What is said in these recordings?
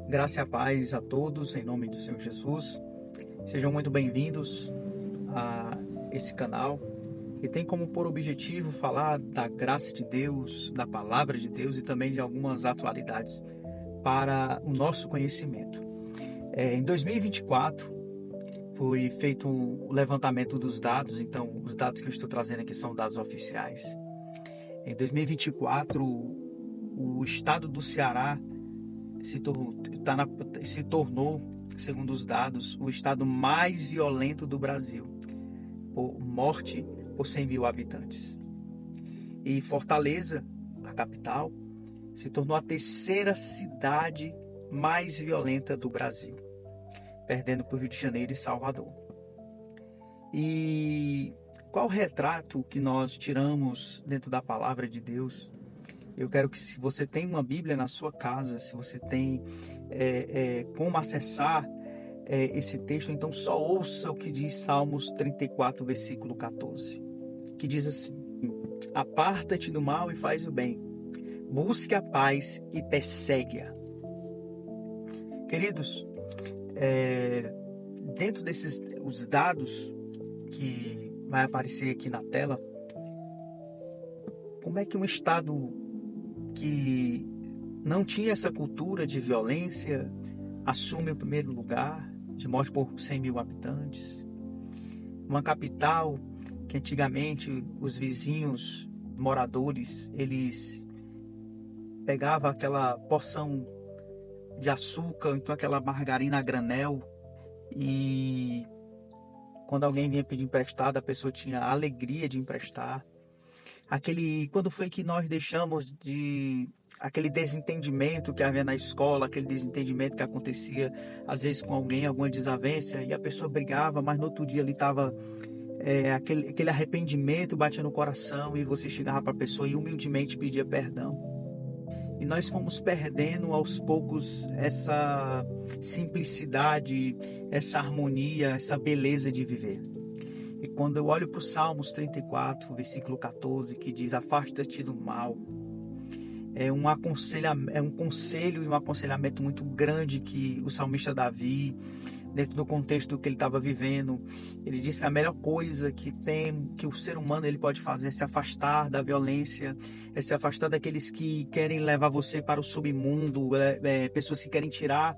Graça e a paz a todos, em nome do Senhor Jesus. Sejam muito bem-vindos a esse canal que tem como por objetivo falar da graça de Deus, da palavra de Deus e também de algumas atualidades para o nosso conhecimento. Em 2024 foi feito o levantamento dos dados, então os dados que eu estou trazendo aqui são dados oficiais. Em 2024, o estado do Ceará se tornou, segundo os dados, o estado mais violento do Brasil, por morte por 100 mil habitantes. E Fortaleza, a capital, se tornou a terceira cidade mais violenta do Brasil, perdendo para o Rio de Janeiro e Salvador. E qual o retrato que nós tiramos dentro da palavra de Deus? Eu quero que, se você tem uma Bíblia na sua casa, se você tem como acessar esse texto, então só ouça o que diz Salmos 34, versículo 14, que diz assim: Aparta-te do mal e faz o bem, busque a paz e persegue-a. Queridos, dentro desses os dados que vai aparecer aqui na tela, como é que um estado que não tinha essa cultura de violência assume o primeiro lugar de morte por 100 mil habitantes? Uma capital que antigamente os vizinhos moradores, eles pegavam aquela porção de açúcar, então aquela margarina a granel, e quando alguém vinha pedir emprestado, a pessoa tinha a alegria de emprestar. Quando foi que nós deixamos aquele desentendimento que havia na escola, aquele desentendimento que acontecia às vezes com alguém, alguma desavença, e a pessoa brigava, mas no outro dia ali estava aquele arrependimento batia no coração, e você chegava para a pessoa e humildemente pedia perdão. E nós fomos perdendo aos poucos essa simplicidade, essa harmonia, essa beleza de viver. E quando eu olho para o Salmos 34, versículo 14, que diz: afasta-te do mal, é um conselho e um aconselhamento muito grande que o salmista Davi, dentro do contexto do que ele estava vivendo, ele diz que a melhor coisa que o ser humano ele pode fazer é se afastar da violência, é se afastar daqueles que querem levar você para o submundo, pessoas que querem tirar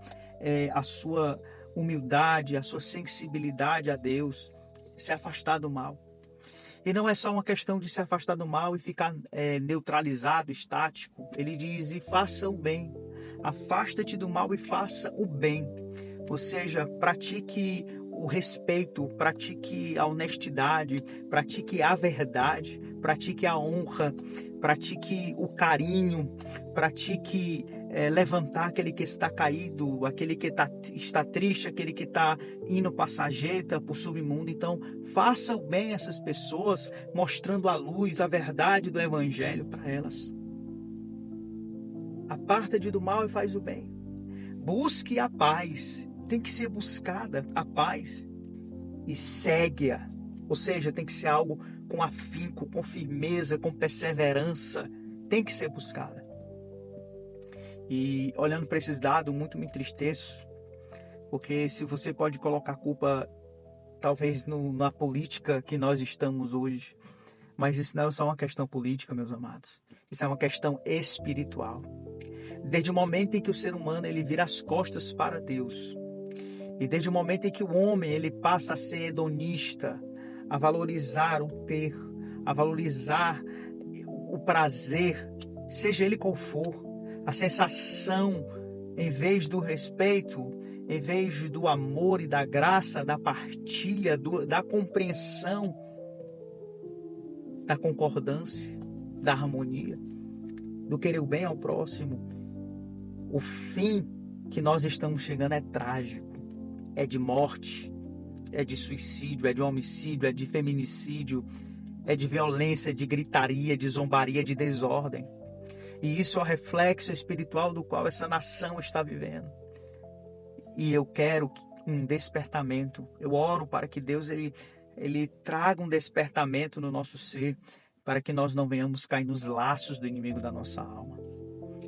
a sua humildade, a sua sensibilidade a Deus, se afastar do mal. E não é só uma questão de se afastar do mal e ficar neutralizado, estático. Ele diz: e faça o bem. Afasta-te do mal e faça o bem. Ou seja, pratique o respeito, pratique a honestidade, pratique a verdade, pratique a honra, pratique o carinho, pratique levantar aquele que está caído, aquele que está triste, aquele que está indo para a sarjeta, para o submundo. Então, faça o bem a essas pessoas, mostrando a luz, a verdade do Evangelho para elas. Aparta-te do mal e faz o bem. Busque a paz. Tem que ser buscada a paz e segue-a. Ou seja, tem que ser algo com afinco, com firmeza, com perseverança. Tem que ser buscada. E olhando para esses dados, muito me entristeço, porque se você pode colocar a culpa talvez na política que nós estamos hoje, mas isso não é só uma questão política, meus amados. Isso é uma questão espiritual. Desde o momento em que o ser humano ele vira as costas para Deus, e desde o momento em que o homem ele passa a ser hedonista, a valorizar o ter, a valorizar o prazer, seja ele qual for, a sensação, em vez do respeito, em vez do amor e da graça, da partilha, da compreensão, da concordância, da harmonia, do querer o bem ao próximo, o fim que nós estamos chegando é trágico. É de morte, é de suicídio, é de homicídio, é de feminicídio, é de violência, de gritaria, de zombaria, de desordem. E isso é o reflexo espiritual do qual essa nação está vivendo. E eu quero um despertamento. Eu oro para que Deus ele traga um despertamento no nosso ser, para que nós não venhamos cair nos laços do inimigo da nossa alma.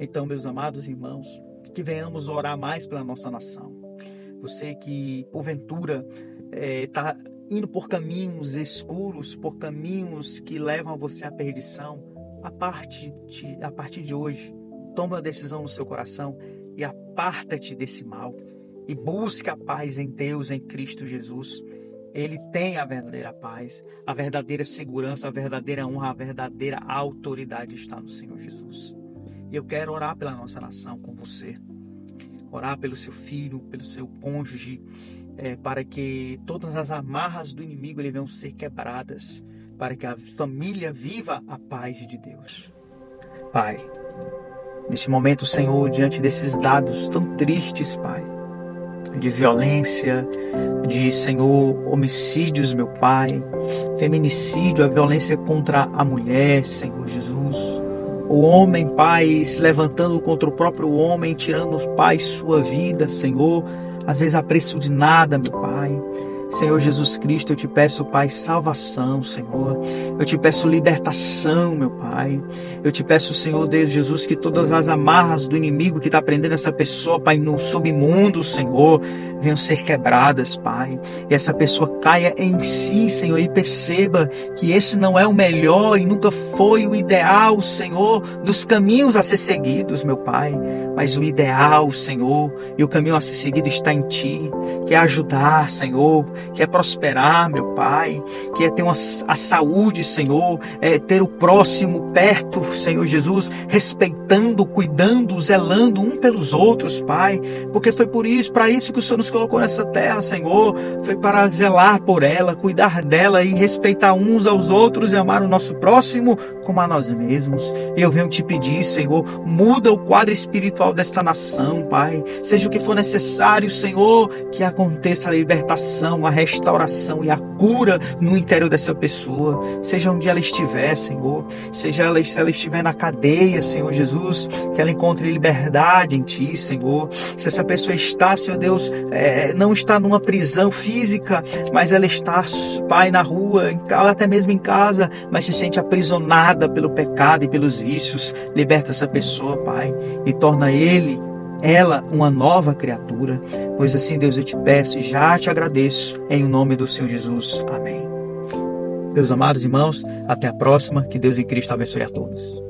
Então, meus amados irmãos, que venhamos orar mais pela nossa nação. Você que, porventura, está indo por caminhos escuros, por caminhos que levam você à perdição, a partir de hoje, toma uma decisão no seu coração e aparta-te desse mal e busque a paz em Deus, em Cristo Jesus. Ele tem a verdadeira paz, a verdadeira segurança, a verdadeira honra, a verdadeira autoridade está no Senhor Jesus. E eu quero orar pela nossa nação com você, orar pelo seu filho, pelo seu cônjuge, para que todas as amarras do inimigo venham ser quebradas, para que a família viva a paz de Deus. Pai, neste momento, Senhor, diante desses dados tão tristes, Pai, de violência, de, Senhor, homicídios, meu Pai, feminicídio, a violência contra a mulher, Senhor Jesus, o homem, Pai, se levantando contra o próprio homem, tirando, Pai, sua vida, Senhor, às vezes a preço de nada, meu Pai. Senhor Jesus Cristo, eu te peço, Pai, salvação, Senhor. Eu te peço libertação, meu Pai. Eu te peço, Senhor Deus Jesus, que todas as amarras do inimigo que está prendendo essa pessoa, Pai, no submundo, Senhor, venham ser quebradas, Pai. E essa pessoa caia em si, Senhor, e perceba que esse não é o melhor e nunca foi o ideal, Senhor, dos caminhos a ser seguidos, meu Pai. Mas o ideal, Senhor, e o caminho a ser seguido está em Ti, que é ajudar, Senhor, que é prosperar, meu Pai, que é ter a saúde, Senhor, é ter o próximo perto, Senhor Jesus, respeitando, cuidando, zelando um pelos outros, Pai, porque foi para isso que o Senhor nos colocou nessa terra, Senhor, foi para zelar por ela, cuidar dela e respeitar uns aos outros e amar o nosso próximo como a nós mesmos. Eu venho te pedir, Senhor, muda o quadro espiritual desta nação, Pai, seja o que for necessário, Senhor, que aconteça a libertação, a restauração e a cura no interior dessa pessoa, seja onde ela estiver, Senhor, se ela estiver na cadeia, Senhor Jesus, que ela encontre liberdade em Ti, Senhor. Se essa pessoa está, Senhor Deus, não está numa prisão física, mas ela está, Pai, na rua, até mesmo em casa, mas se sente aprisionada pelo pecado e pelos vícios, liberta essa pessoa, Pai, e torna ela uma nova criatura. Pois assim, Deus, eu te peço e já te agradeço em nome do Senhor Jesus. Amém. Meus amados irmãos, até a próxima. Que Deus em Cristo abençoe a todos.